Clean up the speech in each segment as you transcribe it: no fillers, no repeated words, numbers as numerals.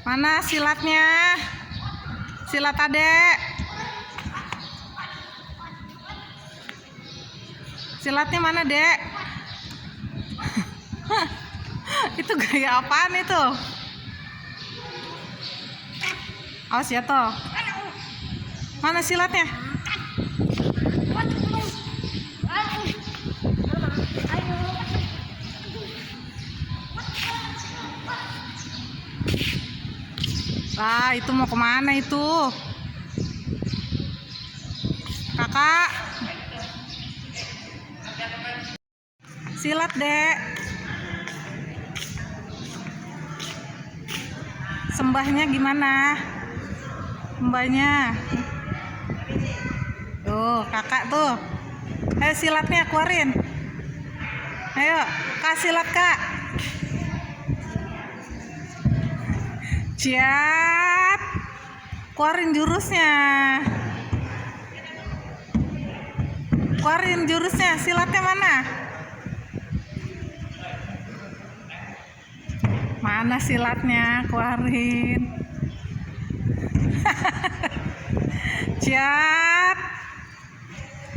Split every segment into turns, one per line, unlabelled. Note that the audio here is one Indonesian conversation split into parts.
Mana silatnya? Silat adek. Silatnya mana, dek? Itu gaya apaan itu? Awas ya toh. Mana silatnya? Ah, itu mau kemana itu? Kakak. Silat, dek. Sembahnya gimana? Sembahnya. Tuh, kakak tuh. Ayo silatnya keluarin. Ayo, kak silat, kak. Siap. Keluarin jurusnya. Keluarin jurusnya. Silatnya mana? Mana silatnya? Keluarin. Cat.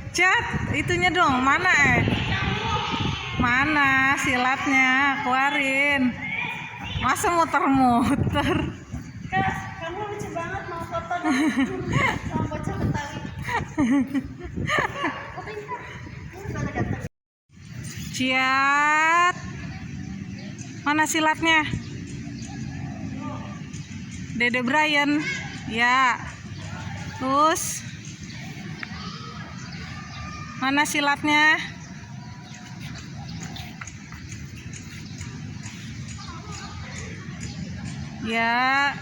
Cat, itunya dong. Mana Mana silatnya? Keluarin. Masa muter-muter?
Kak, kamu lucu banget mau foto sama bocah Betawi.
Ciat. Mana silatnya? Dede Brian. Ya. Terus mana silatnya? Ya.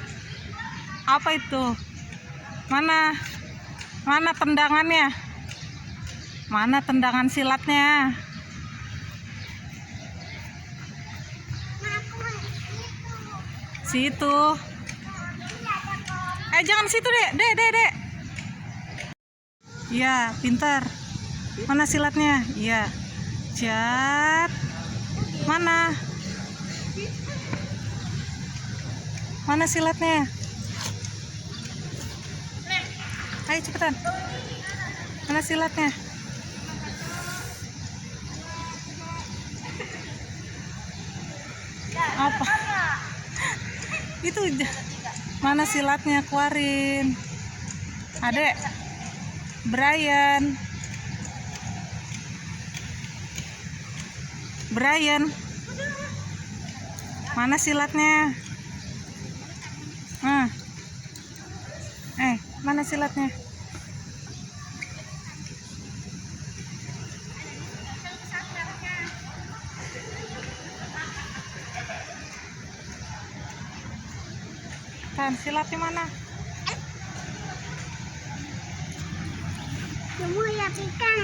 Apa itu? Mana? Mana tendangannya? Mana tendangan silatnya? Situ. Jangan situ, dek. Dek. Iya, pintar. Mana silatnya? Iya. Cat. Mana? Mana silatnya? Ayo cepetan. Mana silatnya? Apa? Itu mana silatnya? Keluarin. Adek. Brian. Mana silatnya? Mana silatnya? Kan silatnya mana?
Kamu lihat ikan.